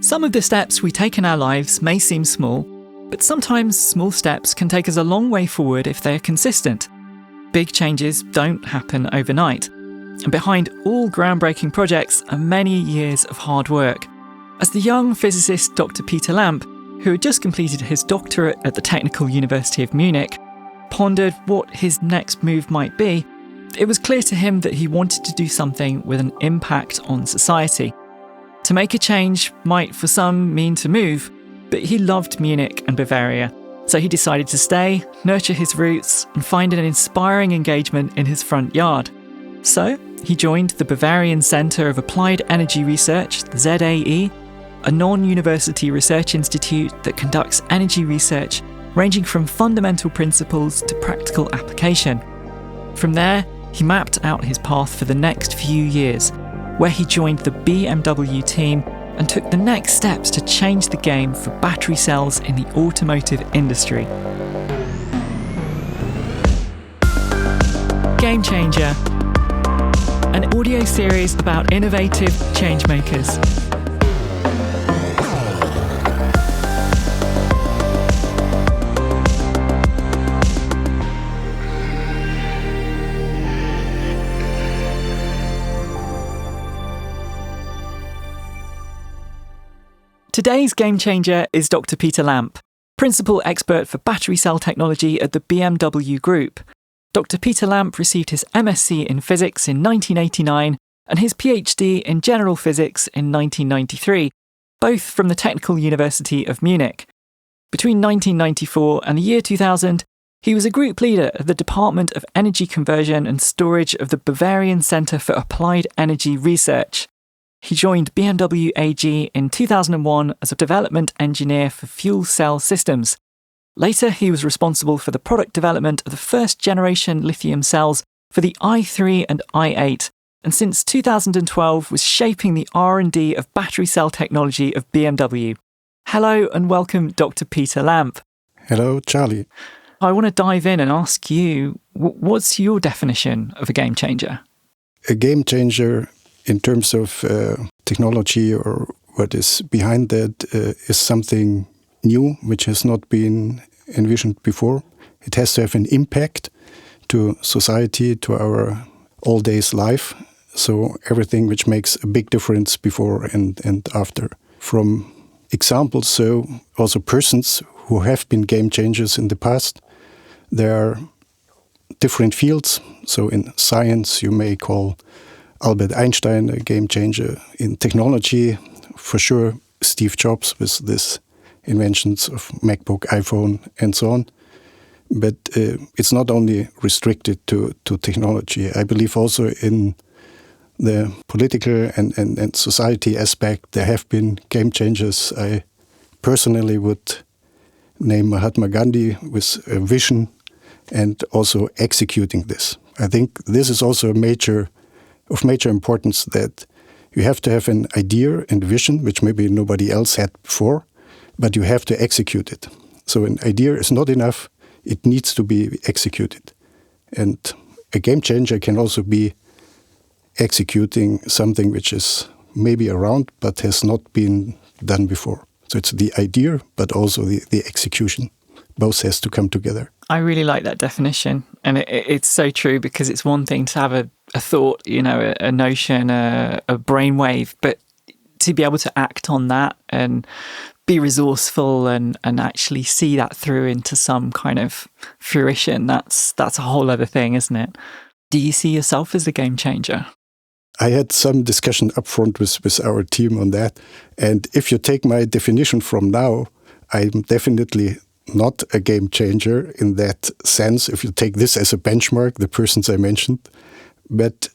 Some of the steps we take in our lives may seem small, but sometimes small steps can take us a long way forward if they are consistent. Big changes don't happen overnight, and behind all groundbreaking projects are many years of hard work. As the young physicist Dr. Peter Lamp, who had just completed his doctorate at the Technical University of Munich, pondered what his next move might be, it was clear to him that he wanted to do something with an impact on society. To make a change might for some mean to move, but he loved Munich and Bavaria, so he decided to stay, nurture his roots, and find an inspiring engagement in his front yard. So he joined the Bavarian Centre of Applied Energy Research, the ZAE, a non-university research institute that conducts energy research ranging from fundamental principles to practical application. From there, he mapped out his path for the next few years, where he joined the BMW team and took the next steps to change the game for battery cells in the automotive industry. Game Changer, an audio series about innovative changemakers. Today's game changer is Dr. Peter Lamp, principal expert for battery cell technology at the BMW Group. Dr. Peter Lamp received his MSc in physics in 1989 and his PhD in general physics in 1993, both from the Technical University of Munich. Between 1994 and the year 2000, he was a group leader of the Department of Energy Conversion and Storage of the Bavarian Centre for Applied Energy Research. He joined BMW AG in 2001 as a development engineer for fuel cell systems. Later, he was responsible for the product development of the first-generation lithium cells for the i3 and i8, and since 2012 was shaping the R&D of battery cell technology of BMW. Hello and welcome, Dr. Peter Lamp. Hello, Charlie. I want to dive in and ask you, what's your definition of a game changer? A game changer in terms of technology or what is behind that is something new which has not been envisioned before. It has to have an impact to society, to our all days life. So everything which makes a big difference before and after. From examples, so also persons who have been game changers in the past. There are different fields. So in science you may call Albert Einstein a game changer. In technology, for sure, Steve Jobs with this inventions of MacBook, iPhone, and so on. But it's not only restricted to technology. I believe also in the political and society aspect, there have been game changers. I personally would name Mahatma Gandhi with a vision and also executing this. I think this is also of major importance, that you have to have an idea and vision, which maybe nobody else had before, but you have to execute it. So an idea is not enough, it needs to be executed. And a game changer can also be executing something which is maybe around, but has not been done before. So it's the idea, but also the execution. Both has to come together. I really like that definition. And it's so true, because it's one thing to have a thought, a notion, a brainwave, but to be able to act on that and be resourceful and actually see that through into some kind of fruition, that's a whole other thing, isn't it? Do you see yourself as a game changer? I had some discussion up front with our team on that. And if you take my definition from now, I'm definitely not a game changer in that sense, if you take this as a benchmark, the persons I mentioned. But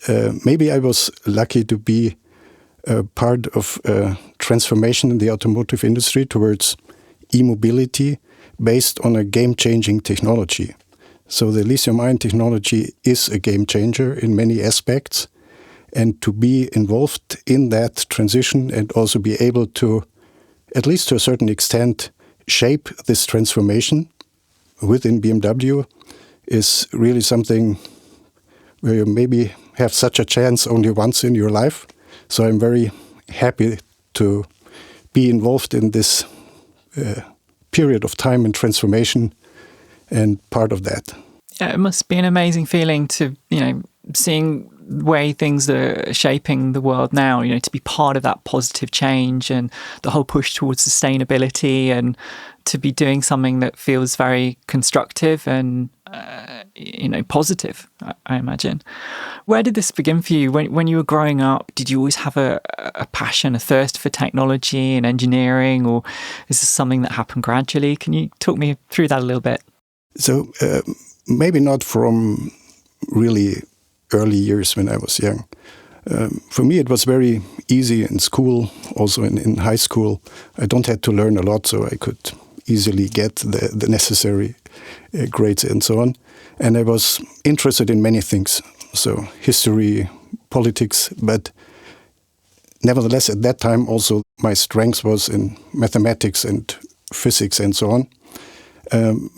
maybe I was lucky to be part of a transformation in the automotive industry towards e-mobility based on a game-changing technology. So the lithium-ion technology is a game changer in many aspects. And to be involved in that transition and also be able to, at least to a certain extent, shape this transformation within BMW is really something where you maybe have such a chance only once in your life. So I'm very happy to be involved in this period of time and transformation and part of that. Yeah, it must be an amazing feeling to, seeing the way things are shaping the world now, to be part of that positive change and the whole push towards sustainability, and to be doing something that feels very constructive and, positive, I imagine. Where did this begin for you? When you were growing up, did you always have a passion, a thirst for technology and engineering, or is this something that happened gradually? Can you talk me through that a little bit? So maybe not from really early years when I was young. For me, it was very easy in school, also in high school. I don't have to learn a lot, so I could easily get the necessary grades and so on. And I was interested in many things, so history, politics, but nevertheless, at that time also my strength was in mathematics and physics and so on.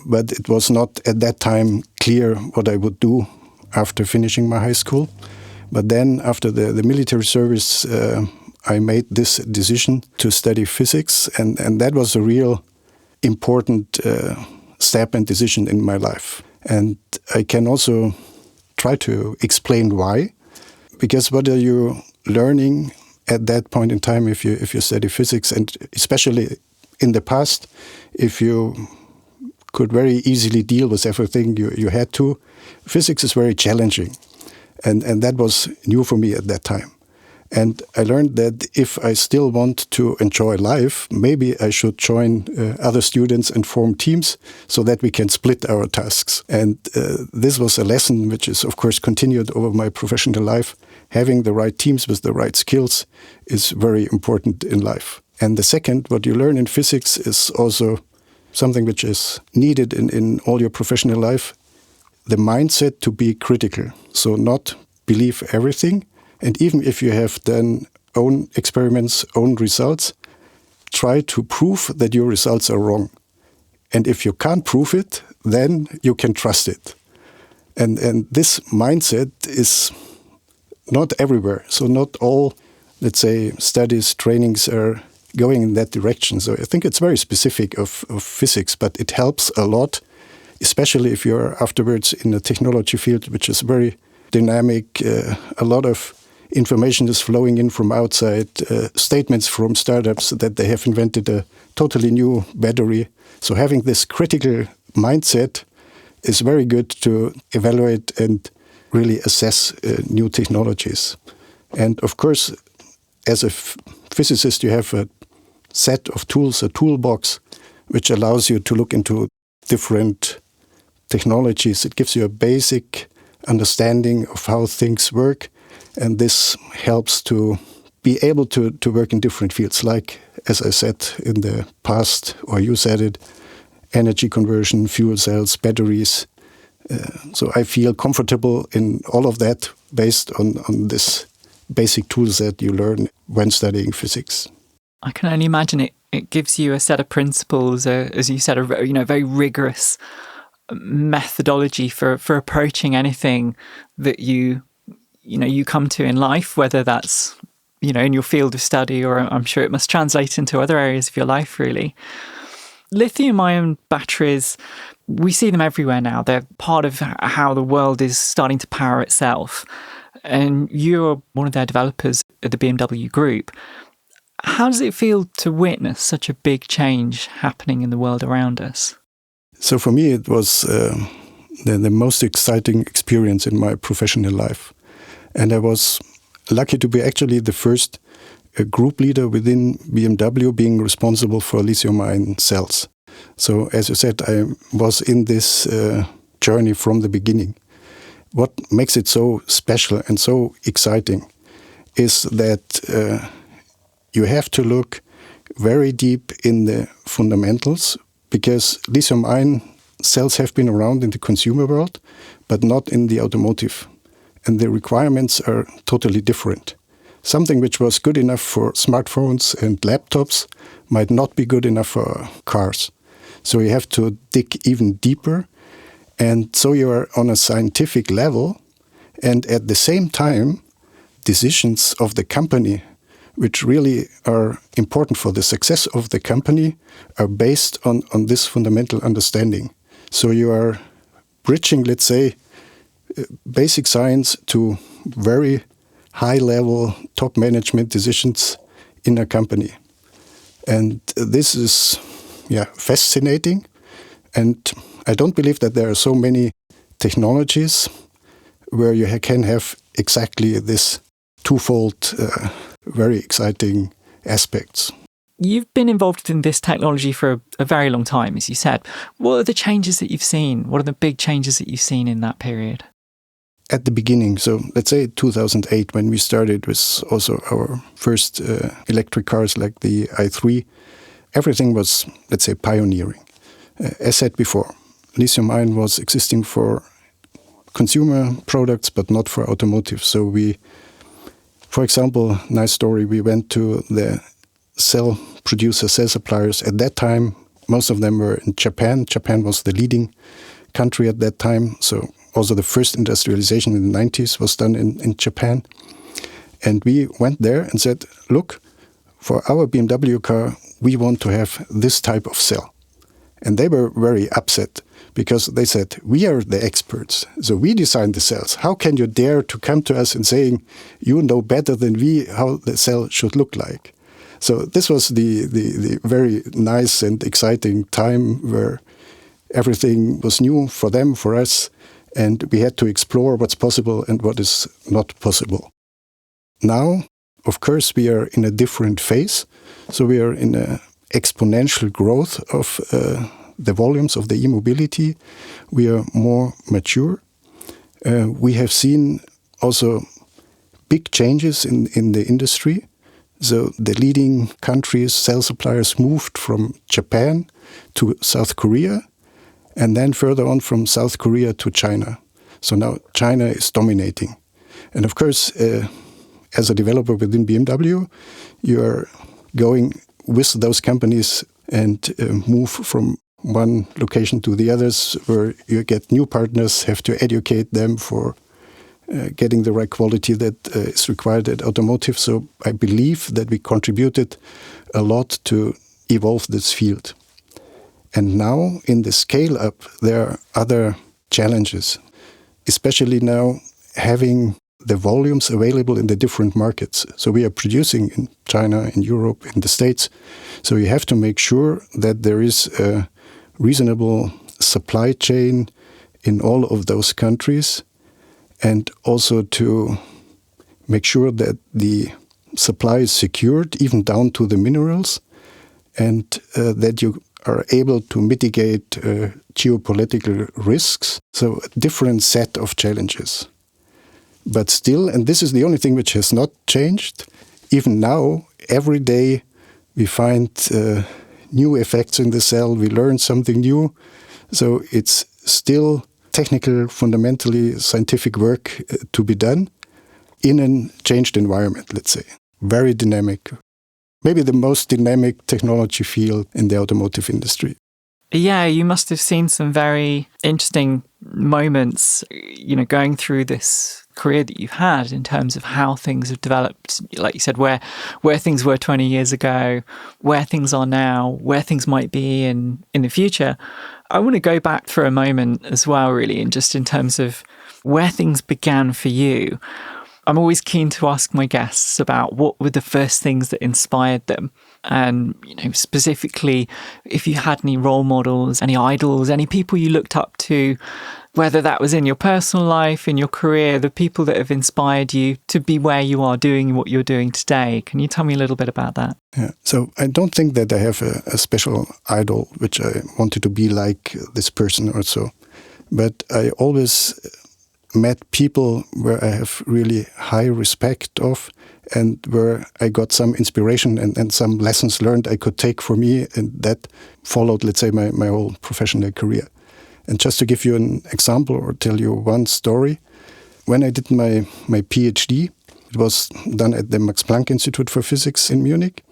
But it was not at that time clear what I would do after finishing my high school. But then after the military service, I made this decision to study physics, and that was a real important step and decision in my life. And I can also try to explain why. Because what are you learning at that point in time if you study physics, and especially in the past, if you could very easily deal with everything you had to, physics is very challenging. And that was new for me at that time. And I learned that if I still want to enjoy life, maybe I should join other students and form teams so that we can split our tasks. And this was a lesson which is, of course, continued over my professional life. Having the right teams with the right skills is very important in life. And the second, what you learn in physics is also something which is needed in all your professional life, the mindset to be critical. So not believe everything. And even if you have done own experiments, own results, try to prove that your results are wrong. And if you can't prove it, then you can trust it. And this mindset is not everywhere. So not all, let's say, studies, trainings are going in that direction. So I think it's very specific of physics, but it helps a lot, especially if you're afterwards in a technology field, which is very dynamic. A lot of information is flowing in from outside, statements from startups that they have invented a totally new battery. So having this critical mindset is very good to evaluate and really assess new technologies. And of course, as a physicist, you have a set of tools, a toolbox, which allows you to look into different technologies. It gives you a basic understanding of how things work. And this helps to be able to work in different fields, like, as I said in the past, or you said it, energy conversion, fuel cells, batteries. So I feel comfortable in all of that based on this basic tools that you learn when studying physics. I can only imagine it gives you a set of principles, as you said, a very rigorous methodology for approaching anything that you come to in life, whether that's in your field of study, or I'm sure it must translate into other areas of your life, really. Lithium-ion batteries, we see them everywhere now. They're part of how the world is starting to power itself. And you're one of their developers at the BMW Group. How does it feel to witness such a big change happening in the world around us? So for me, it was the most exciting experience in my professional life. And I was lucky to be actually the first group leader within BMW being responsible for lithium-ion cells. So as you said, I was in this journey from the beginning. What makes it so special and so exciting is that you have to look very deep in the fundamentals, because lithium-ion cells have been around in the consumer world, but not in the automotive. And the requirements are totally different. Something which was good enough for smartphones and laptops might not be good enough for cars. So you have to dig even deeper. And so you are on a scientific level. And at the same time, decisions of the company which really are important for the success of the company, are based on this fundamental understanding. So you are bridging, let's say, basic science to very high-level top management decisions in a company. And this is fascinating. And I don't believe that there are so many technologies where you can have exactly this twofold, very exciting aspects. You've been involved in this technology for a very long time, as you said. What are the changes that you've seen? What are the big changes that you've seen in that period? At the beginning, so let's say 2008, when we started with also our first electric cars like the i3, everything was, let's say, pioneering. As said before, lithium-ion was existing for consumer products, but not for automotive. So we, for example, nice story, we went to the cell producers, cell suppliers. At that time, most of them were in Japan. Japan was the leading country at that time. So also the first industrialization in the 90s was done in Japan. And we went there and said, look, for our BMW car, we want to have this type of cell. And they were very upset because they said, we are the experts, so we design the cells. How can you dare to come to us and saying, you know better than we how the cell should look like? So this was the very nice and exciting time where everything was new for them, for us, and we had to explore what's possible and what is not possible. Now, of course, we are in a different phase. So we are in an exponential growth of the volumes of the e-mobility. We are more mature. We have seen also big changes in the industry. So the leading countries, cell suppliers, moved from Japan to South Korea, and then further on from South Korea to China. So now China is dominating. And of course, as a developer within BMW, you are going with those companies and move from one location to the others, where you get new partners, have to educate them for getting the right quality that is required at automotive. So I believe that we contributed a lot to evolve this field. And now in the scale up, there are other challenges, especially now having the volumes available in the different markets. So we are producing in China, in Europe, in the States. So you have to make sure that there is a reasonable supply chain in all of those countries, and also to make sure that the supply is secured, even down to the minerals, and that you are able to mitigate geopolitical risks. So a different set of challenges. But still, and this is the only thing which has not changed, even now, every day we find new effects in the cell, we learn something new. So it's still technical, fundamentally scientific work to be done in a changed environment, let's say. Very dynamic. Maybe the most dynamic technology field in the automotive industry. Yeah, you must have seen some very interesting moments, going through this career that you've had in terms of how things have developed, like you said, where things were 20 years ago, where things are now, where things might be in the future. I want to go back for a moment as well, really, and just in terms of where things began for you. I'm always keen to ask my guests about what were the first things that inspired them. And, specifically, if you had any role models, any idols, any people you looked up to, whether that was in your personal life, in your career, the people that have inspired you to be where you are doing what you're doing today. Can you tell me a little bit about that? Yeah. So I don't think that I have a special idol, which I wanted to be like this person or so. But I always met people where I have really high respect of, and where I got some inspiration and some lessons learned I could take for me, and that followed, let's say, my whole professional career. And just to give you an example or tell you one story, when I did my PhD, it was done at the Max Planck Institute for Physics in Munich.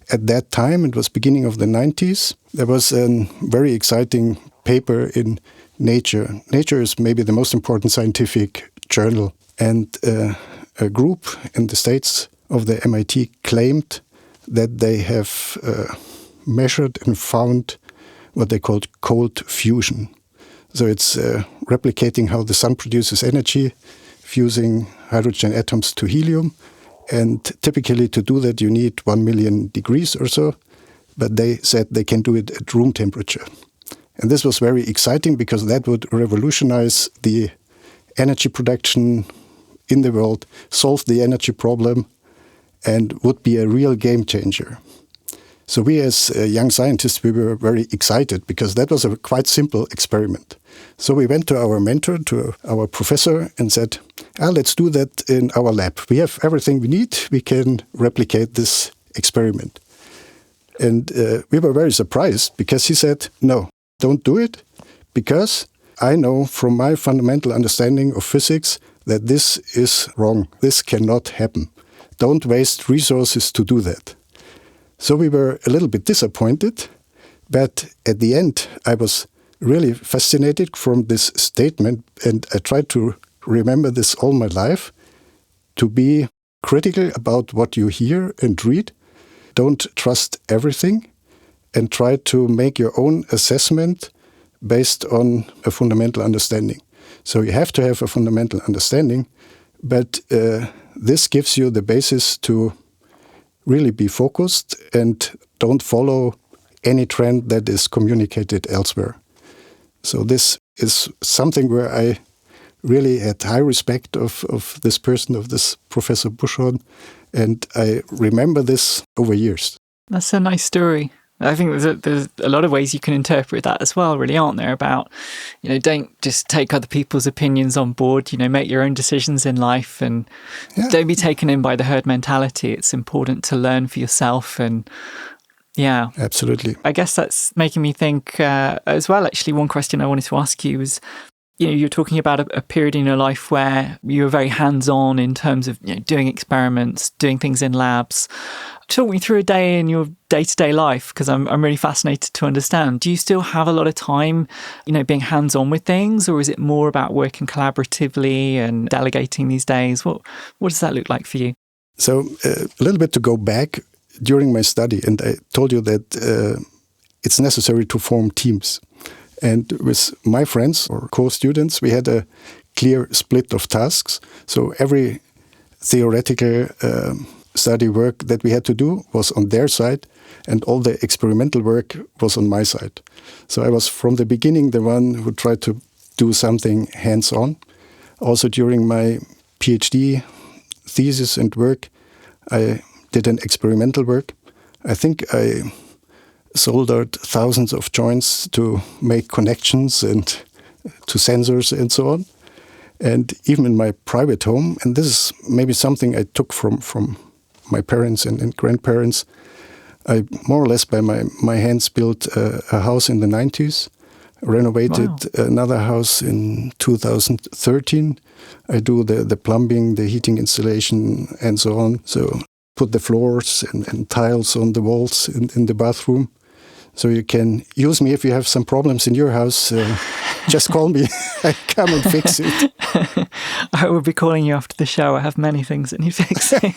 At that time, it was beginning of the 90s, there was a very exciting paper in Nature. Nature is maybe the most important scientific journal. And a group in the States of the MIT claimed that they have measured and found what they called cold fusion. So it's replicating how the sun produces energy, fusing hydrogen atoms to helium. And typically to do that, you need 1 million degrees or so. But they said they can do it at room temperature. And this was very exciting because that would revolutionize the energy production in the world, solve the energy problem, and would be a real game changer. So we as young scientists, we were very excited because that was a quite simple experiment. So we went to our mentor, to our professor, and said, let's do that in our lab. We have everything we need. We can replicate this experiment. And we were very surprised because he said, no, don't do it, because I know from my fundamental understanding of physics that this is wrong. This cannot happen. Don't waste resources to do that. So we were a little bit disappointed, but at the end I was really fascinated from this statement, and I tried to remember this all my life, to be critical about what you hear and read. Don't trust everything, and try to make your own assessment based on a fundamental understanding. So you have to have a fundamental understanding, but this gives you the basis to really be focused and don't follow any trend that is communicated elsewhere. So this is something where I really had high respect of this person, of this Professor Buschhorn, and I remember this over years. That's a nice story. I think there's a lot of ways you can interpret that as well, really, aren't there? About, don't just take other people's opinions on board, make your own decisions in life, and don't be taken in by the herd mentality. It's important to learn for yourself. And yeah. Absolutely. I guess that's making me think as well, actually, one question I wanted to ask you was, you're talking about a period in your life where you were very hands-on in terms of doing experiments, doing things in labs. Talk me through a day in your day-to-day life, because I'm really fascinated to understand. Do you still have a lot of time, being hands-on with things, or is it more about working collaboratively and delegating these days? What does that look like for you? So a little bit to go back during my study, and I told you that it's necessary to form teams. And with my friends or co-students, we had a clear split of tasks. So every theoretical study work that we had to do was on their side, and all the experimental work was on my side. So I was from the beginning the one who tried to do something hands-on. Also during my PhD thesis and work, I did an experimental work. I think I soldered thousands of joints to make connections and to sensors and so on. And even in my private home, and this is maybe something I took from my parents and grandparents, I more or less by my hands built a house in the 90s, renovated another house in 2013. I do the plumbing, the heating installation and so on. So put the floors and tiles on the walls in the bathroom. So you can use me if you have some problems in your house. Just call me. I come and fix it. I will be calling you after the show. I have many things that need fixing.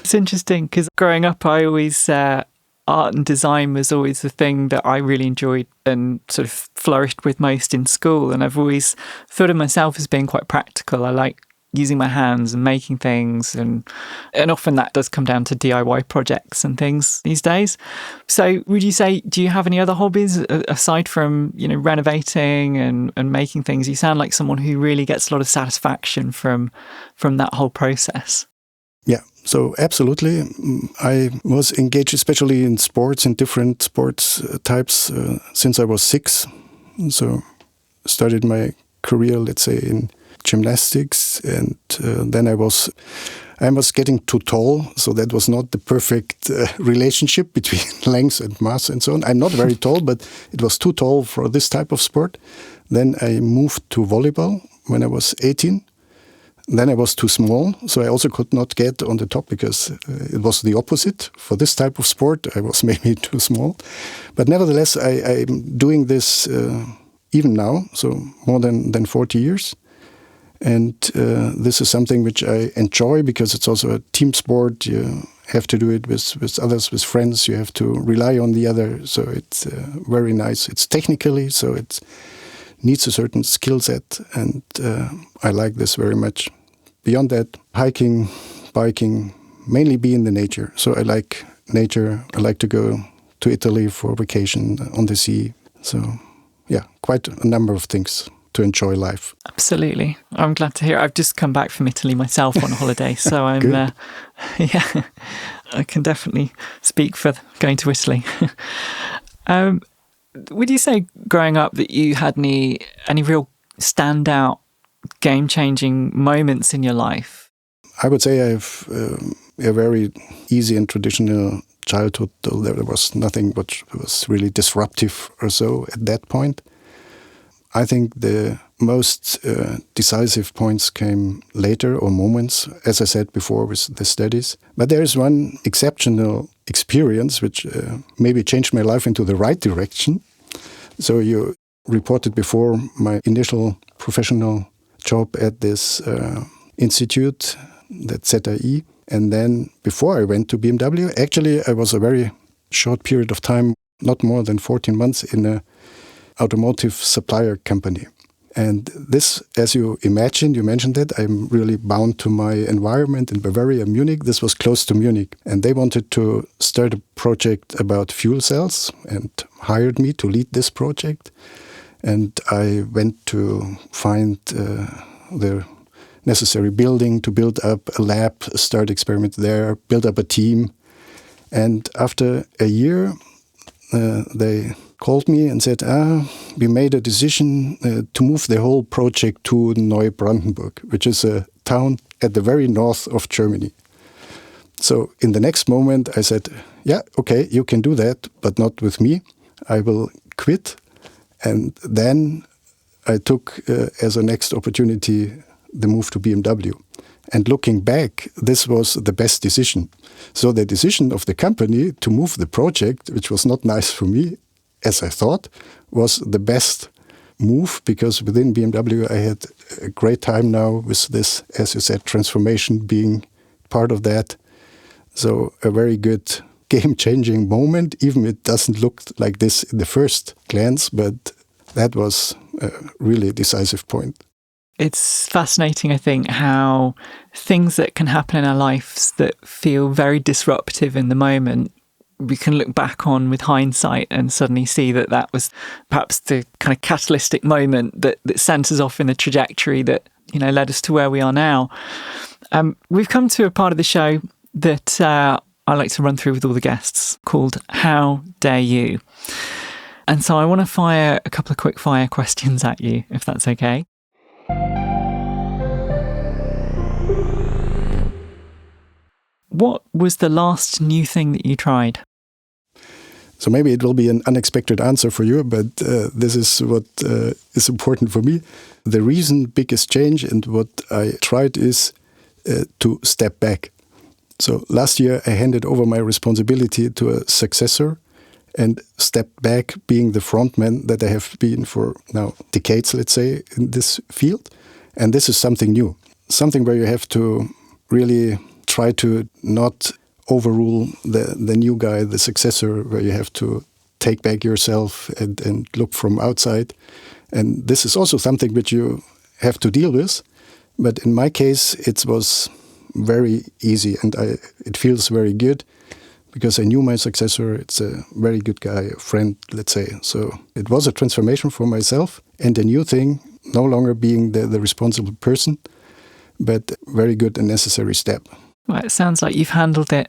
It's interesting because growing up, I always art and design was always the thing that I really enjoyed and sort of flourished with most in school. And I've always thought of myself as being quite practical. I like using my hands and making things, and often that does come down to DIY projects and things these days. So would you say, do you have any other hobbies aside from renovating and making things? You sound like someone who really gets a lot of satisfaction from that whole process. Yeah, so absolutely. I was engaged especially in sports, in different sports types since I was 6. So started my career, let's say, in gymnastics, and then I was getting too tall, so that was not the perfect relationship between length and mass and so on. I'm not very tall, but it was too tall for this type of sport. Then I moved to volleyball when I was 18. Then I was too small, so I also could not get on the top because it was the opposite. For this type of sport, I was maybe too small. But nevertheless, I'm doing this even now, so more than 40 years. And this is something which I enjoy because it's also a team sport. You have to do it with others, with friends. You have to rely on the other. So it's very nice. It's technically, so it needs a certain skill set. And I like this very much. Beyond that, hiking, biking, mainly be in the nature. So I like nature. I like to go to Italy for vacation on the sea. So yeah, quite a number of things to enjoy life. Absolutely. I'm glad to hear it. I've just come back from Italy myself on holiday, so I'm, yeah, I can definitely speak for going to Italy. Would you say growing up that you had any real standout game-changing moments in your life? I would say I have a very easy and traditional childhood, though there was nothing which was really disruptive or so at that point. I think the most decisive points came later, or moments, as I said before, with the studies. But there is one exceptional experience which maybe changed my life into the right direction. So you reported before my initial professional job at this institute, that ZAI. And then before I went to BMW, actually I was a very short period of time, not more than 14 months, in a automotive supplier company. And this, as you mentioned it, I'm really bound to my environment in Bavaria, Munich. This was close to Munich. And they wanted to start a project about fuel cells and hired me to lead this project. And I went to find the necessary building to build up a lab, start experiment there, build up a team. And after a year, they called me and said, we made a decision to move the whole project to Neubrandenburg, which is a town at the very north of Germany. So in the next moment, I said, yeah, okay, you can do that, but not with me. I will quit. And then I took as a next opportunity the move to BMW. And looking back, this was the best decision. So the decision of the company to move the project, which was not nice for me, as I thought, was the best move, because within BMW I had a great time now with this, as you said, transformation, being part of that. So a very good game-changing moment, even it doesn't look like this in the first glance, but that was a really decisive point. It's fascinating, I think, how things that can happen in our lives that feel very disruptive in the moment, we can look back on with hindsight and suddenly see that that was perhaps the kind of catalytic moment that sent us off in the trajectory that, you know, led us to where we are now. We've come to a part of the show that I like to run through with all the guests called How Dare You? And so I want to fire a couple of quick fire questions at you, if that's okay. What was the last new thing that you tried? So maybe it will be an unexpected answer for you, but this is what is important for me. The biggest change and what I tried is to step back. So last year I handed over my responsibility to a successor and stepped back, being the frontman that I have been for now decades, let's say, in this field. And this is something new, something where you have to really try to not overrule the new guy, the successor, where you have to take back yourself and look from outside. And this is also something which you have to deal with. But in my case, it was very easy and it feels very good because I knew my successor. It's a very good guy, a friend, let's say. So it was a transformation for myself and a new thing, no longer being the responsible person, but very good and necessary step. Well, it sounds like you've handled it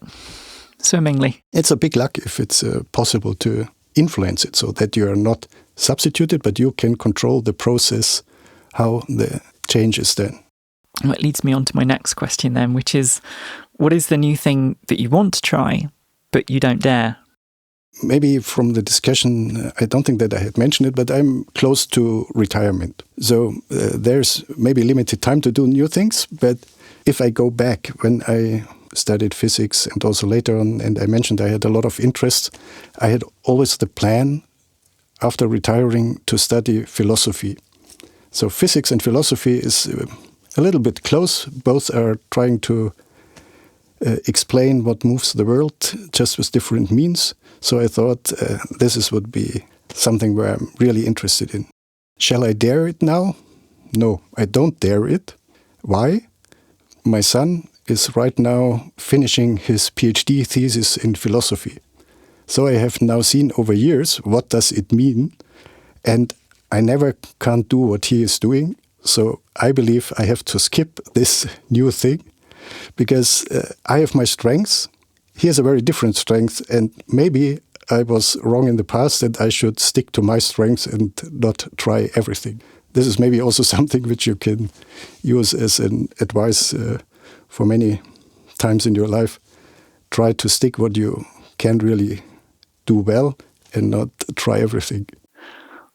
swimmingly. It's a big luck if it's possible to influence it so that you are not substituted, but you can control the process, how the change is done. Well, it leads me on to my next question then, which is, what is the new thing that you want to try, but you don't dare? Maybe from the discussion, I don't think that I had mentioned it, but I'm close to retirement. So there's maybe limited time to do new things, but if I go back when I studied physics and also later on, and I mentioned I had a lot of interest, I had always the plan after retiring to study philosophy. So physics and philosophy is a little bit close. Both are trying to explain what moves the world, just with different means. So I thought would be something where I'm really interested in. Shall I dare it now? No, I don't dare it. Why? My son is right now finishing his PhD thesis in philosophy. So I have now seen over years what does it mean, and I never can't do what he is doing. So I believe I have to skip this new thing, because I have my strengths. He has a very different strength, and maybe I was wrong in the past and I should stick to my strengths and not try everything. This is maybe also something which you can use as an advice for many times in your life. Try to stick what you can really do well and not try everything.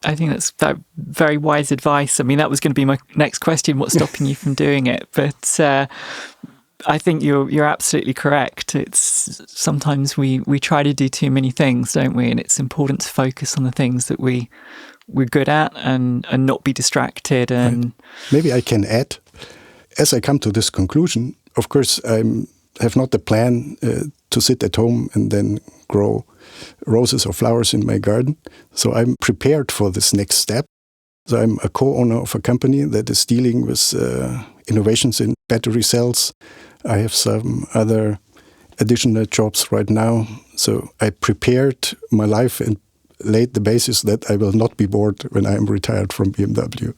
I think that's very wise advice. I mean, that was going to be my next question, what's stopping you from doing it? But I think you're absolutely correct. It's sometimes we try to do too many things, don't we? And it's important to focus on the things that we're good at and not be distracted. And right. Maybe I can add, as I come to this conclusion, of course, I have not the plan to sit at home and then grow roses or flowers in my garden. So I'm prepared for this next step. So I'm a co-owner of a company that is dealing with innovations in battery cells. I have some other additional jobs right now. So I prepared my life and laid the basis that I will not be bored when I am retired from BMW.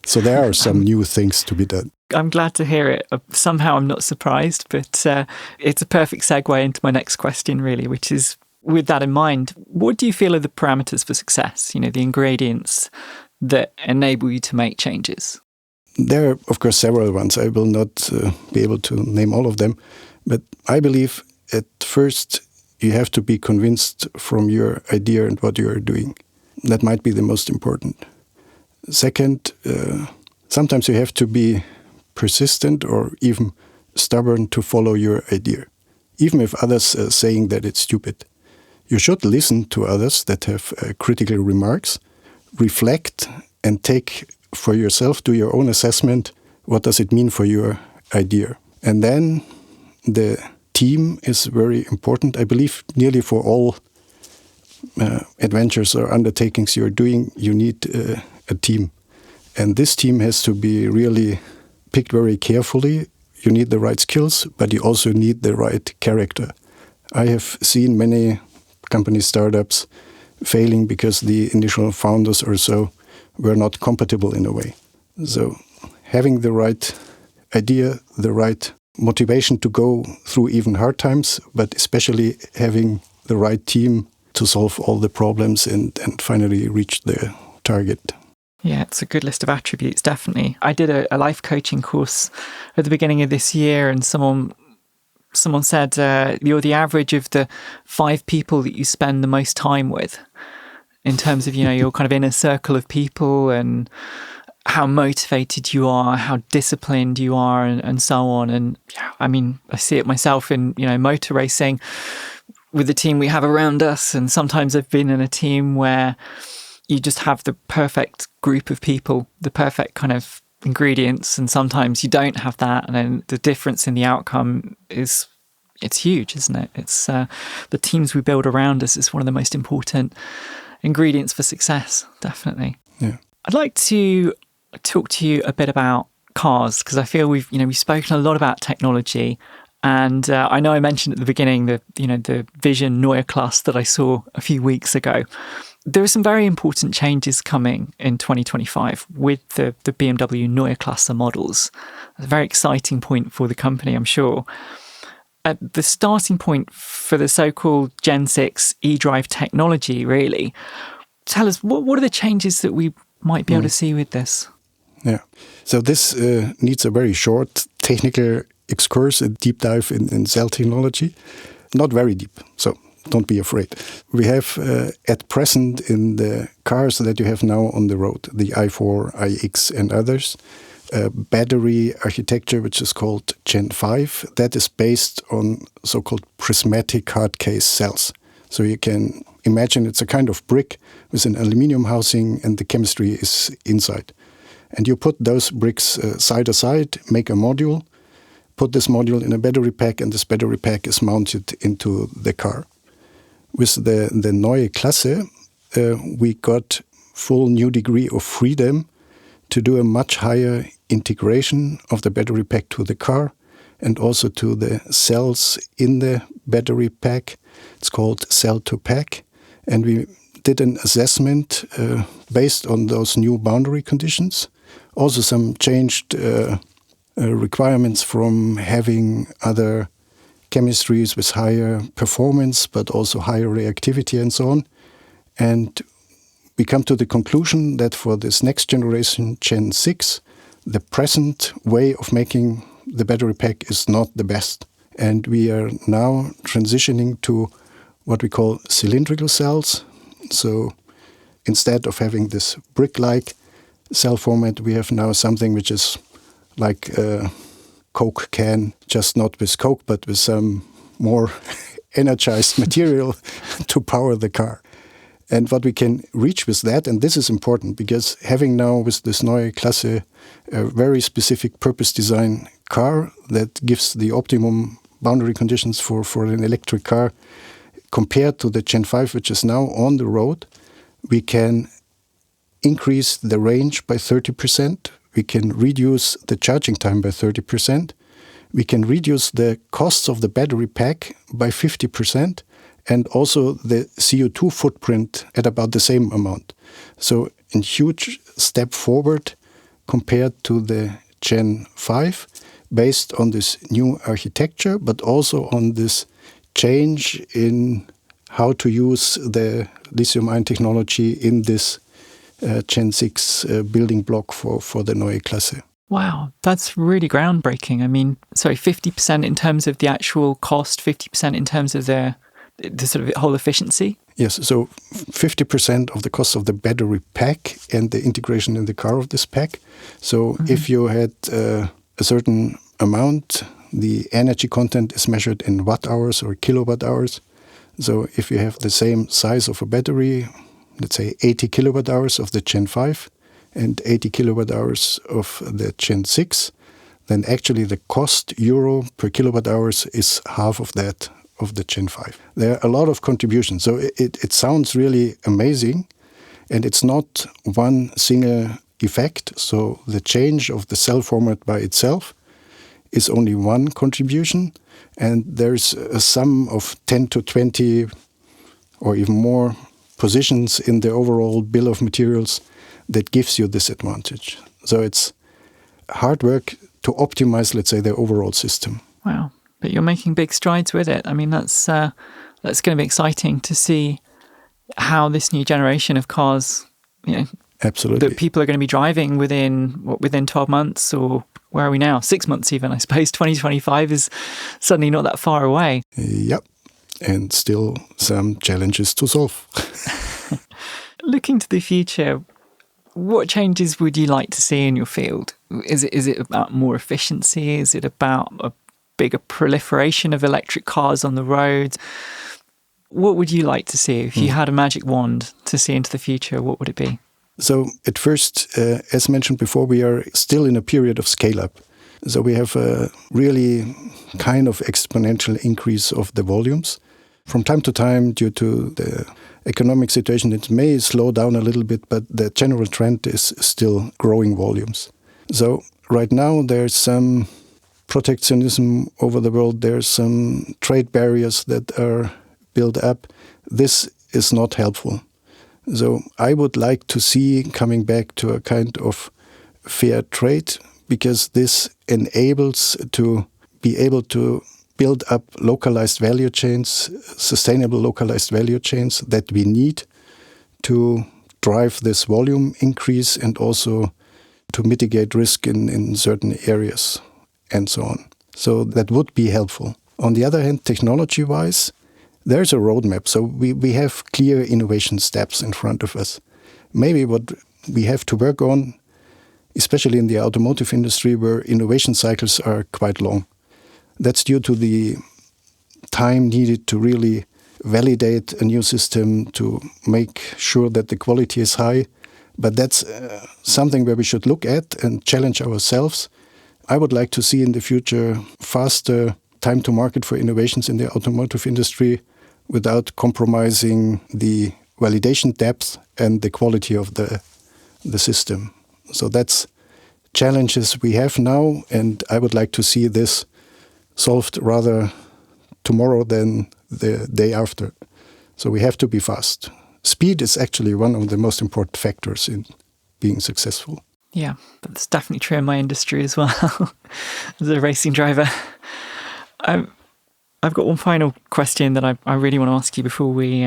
So there are some new things to be done. I'm glad to hear it. Somehow I'm not surprised, but it's a perfect segue into my next question, really, which is, with that in mind, what do you feel are the parameters for success? You know, the ingredients that enable you to make changes? There are, of course, several ones. I will not be able to name all of them. But I believe at first you have to be convinced from your idea and what you are doing. That might be the most important. Second, sometimes you have to be persistent or even stubborn to follow your idea, even if others are saying that it's stupid. You should listen to others that have critical remarks, reflect, and take for yourself, do your own assessment. What does it mean for your idea? And then the team is very important. I believe nearly for all adventures or undertakings you're doing, you need a team. And this team has to be really picked very carefully. You need the right skills, but you also need the right character. I have seen many company startups failing because the initial founders or so were not compatible in a way. So having the right idea, the right motivation to go through even hard times, but especially having the right team to solve all the problems and finally reach the target. Yeah, it's a good list of attributes, definitely. I did a life coaching course at the beginning of this year, and someone said you're the average of the 5 people that you spend the most time with, in terms of, you know, your kind of inner circle of people and how motivated you are, how disciplined you are, and so on. And yeah, I mean, I see it myself in, you know, motor racing with the team we have around us. And sometimes I've been in a team where you just have the perfect group of people, the perfect kind of ingredients, and sometimes you don't have that, and then the difference in the outcome it's huge, isn't it? It's the teams we build around us is one of the most important ingredients for success, definitely. Yeah. I'd like to talk to you a bit about cars, because I feel we've spoken a lot about technology, and I know I mentioned at the beginning the Vision Neue Klasse that I saw a few weeks ago. There are some very important changes coming in 2025 with the BMW Neue Klasse models. A very exciting point for the company, I'm sure. At the starting point for the so-called Gen 6 e-drive technology, really, tell us, what are the changes that we might be able to see with this? Yeah. So this needs a very short technical excursus, a deep dive in cell technology. Not very deep, so don't be afraid. We have at present in the cars that you have now on the road, the i4, iX and others, battery architecture which is called Gen 5. That is based on so-called prismatic hard case cells. So you can imagine it's a kind of brick with an aluminum housing and the chemistry is inside. And you put those bricks side to side, make a module, put this module in a battery pack, and this battery pack is mounted into the car. With the Neue Klasse, we got full new degree of freedom to do a much higher integration of the battery pack to the car and also to the cells in the battery pack. It's called cell-to-pack. And we did an assessment based on those new boundary conditions. Also some changed requirements from having other chemistries with higher performance, but also higher reactivity and so on. And we come to the conclusion that for this next generation, Gen 6, the present way of making the battery pack is not the best. And we are now transitioning to what we call cylindrical cells. So instead of having this brick-like cell format, we have now something which is like a Coke can, just not with Coke, but with some more energized material to power the car. And what we can reach with that, and this is important, because having now with this Neue Klasse a very specific purpose design car that gives the optimum boundary conditions for an electric car, compared to the Gen 5, which is now on the road, we can increase the range by 30%. We can reduce the charging time by 30%. We can reduce the costs of the battery pack by 50%, and also the CO2 footprint at about the same amount. So a huge step forward compared to the Gen 5, based on this new architecture, but also on this change in how to use the lithium-ion technology in this Gen 6 building block for the Neue Klasse. Wow, that's really groundbreaking. I mean, 50% in terms of the actual cost, 50% in terms of the sort of whole efficiency? Yes, so 50% of the cost of the battery pack and the integration in the car of this pack. So if you had a certain amount, the energy content is measured in watt hours or kilowatt hours. So if you have the same size of a battery, let's say 80 kilowatt hours of the Gen 5 and 80 kilowatt hours of the Gen 6, then actually the cost euro per kilowatt hours is half of that of the Gen 5. There are a lot of contributions. So it sounds really amazing, and it's not one single effect. So the change of the cell format by itself is only one contribution, and there's a sum of 10 to 20 or even more positions in the overall bill of materials that gives you this advantage. So it's hard work to optimize, let's say, the overall system. Wow. But you're making big strides with it. I mean, that's going to be exciting to see how this new generation of cars, absolutely, that people are going to be driving within 12 months, or where are we now? 6 months even, I suppose. 2025 is suddenly not that far away. Yep, and still some challenges to solve. Looking to the future, what changes would you like to see in your field? Is it about more efficiency? Is it about a bigger proliferation of electric cars on the roads? What would you like to see if you had a magic wand to see into the future? What would it be? So at first, as mentioned before, we are still in a period of scale-up. So we have a really kind of exponential increase of the volumes. From time to time, due to the economic situation, it may slow down a little bit, but the general trend is still growing volumes. So right now, there's some protectionism over the world. There's some trade barriers that are built up. This is not helpful. So I would like to see coming back to a kind of fair trade, because this enables to be able to build up localized value chains, sustainable localized value chains that we need to drive this volume increase and also to mitigate risk in certain areas and so on. So that would be helpful. On the other hand, technology-wise, there's a roadmap. So we have clear innovation steps in front of us. Maybe what we have to work on, especially in the automotive industry, where innovation cycles are quite long. That's due to the time needed to really validate a new system, to make sure that the quality is high, But that's something where we should look at and challenge ourselves. I would like to see in the future faster time to market for innovations in the automotive industry without compromising the validation depth and the quality of the system. So that's challenges we have now, and I would like to see this solved rather tomorrow than the day after. So we have to be fast. Speed is actually one of the most important factors in being successful. Yeah, that's definitely true in my industry as well, as a racing driver. I've got one final question that I really want to ask you before we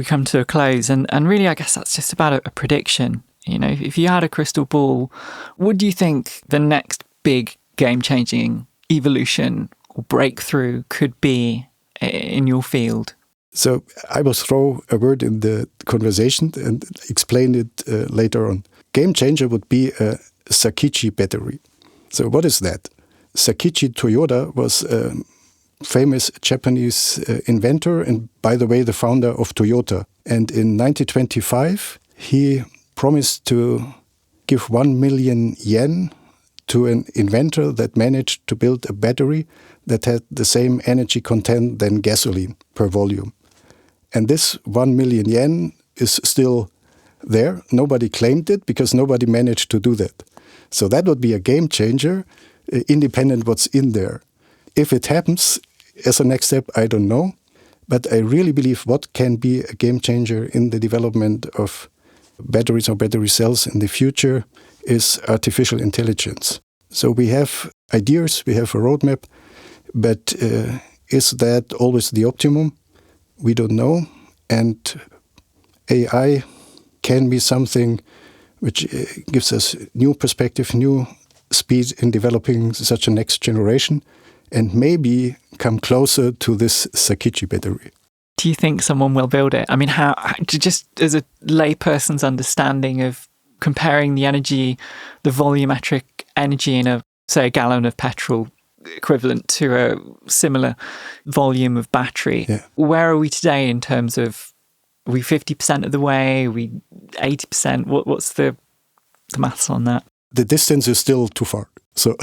come to a close, and really I guess that's just about a prediction. You know, if you had a crystal ball, what do you think the next big game-changing evolution or breakthrough could be in your field? So I will throw a word in the conversation and explain it later on. Game changer would be a Sakichi battery. So what is that? Sakichi Toyoda was a famous Japanese inventor and, by the way, the founder of Toyota. And in 1925, he promised to give 1 million yen to an inventor that managed to build a battery that had the same energy content than gasoline per volume. And this 1 million yen is still there. Nobody claimed it because nobody managed to do that. So that would be a game changer, independent what's in there. If it happens as a next step, I don't know. But I really believe what can be a game changer in the development of batteries or battery cells in the future is artificial intelligence. So we have ideas, we have a roadmap, but is that always the optimum? We don't know. And AI can be something which gives us new perspective, new speed in developing such a next generation, and maybe come closer to this Sakichi battery. Do you think someone will build it? I mean, how just as a layperson's understanding of comparing the energy, the volumetric energy in a gallon of petrol equivalent to a similar volume of battery. Yeah. Where are we today in terms of, are we 50% of the way? Are we 80%? What's the maths on that? The distance is still too far. So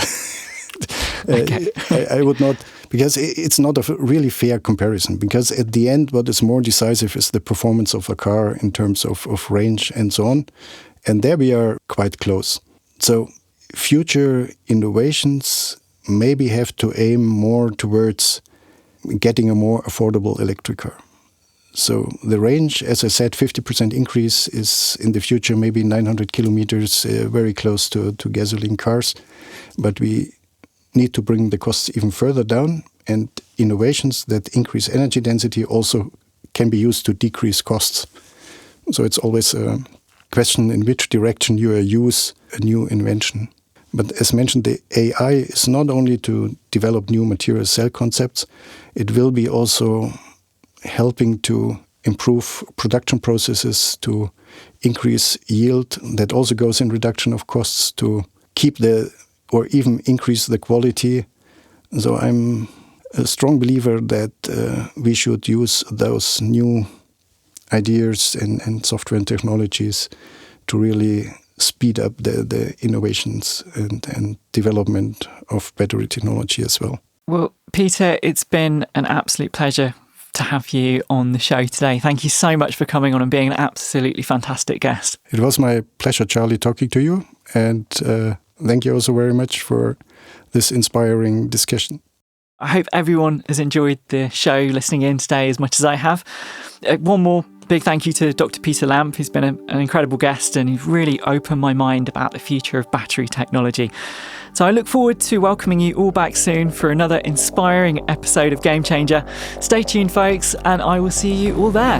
Okay. I would not, because it's not a really fair comparison, because at the end what is more decisive is the performance of a car in terms of range and so on. And there we are quite close. So future innovations maybe have to aim more towards getting a more affordable electric car. So the range, as I said, 50% increase is in the future maybe 900 kilometers, very close to gasoline cars. But we need to bring the costs even further down, and innovations that increase energy density also can be used to decrease costs. So it's always a question in which direction you use a new invention. But as mentioned, the AI is not only to develop new material cell concepts, it will be also helping to improve production processes, to increase yield. That also goes in reduction of costs, to keep or even increase the quality. So I'm a strong believer that we should use those new ideas and software and technologies to really speed up the innovations and development of battery technology as well. Well, Peter, it's been an absolute pleasure to have you on the show today. Thank you so much for coming on and being an absolutely fantastic guest. It was my pleasure, Charlie, talking to you. And thank you also very much for this inspiring discussion. I hope everyone has enjoyed the show listening in today as much as I have. One more big thank you to Dr. Peter Lamp, who's been an incredible guest and he's really opened my mind about the future of battery technology. So I look forward to welcoming you all back soon for another inspiring episode of Game Changer. Stay tuned, folks, and I will see you all there.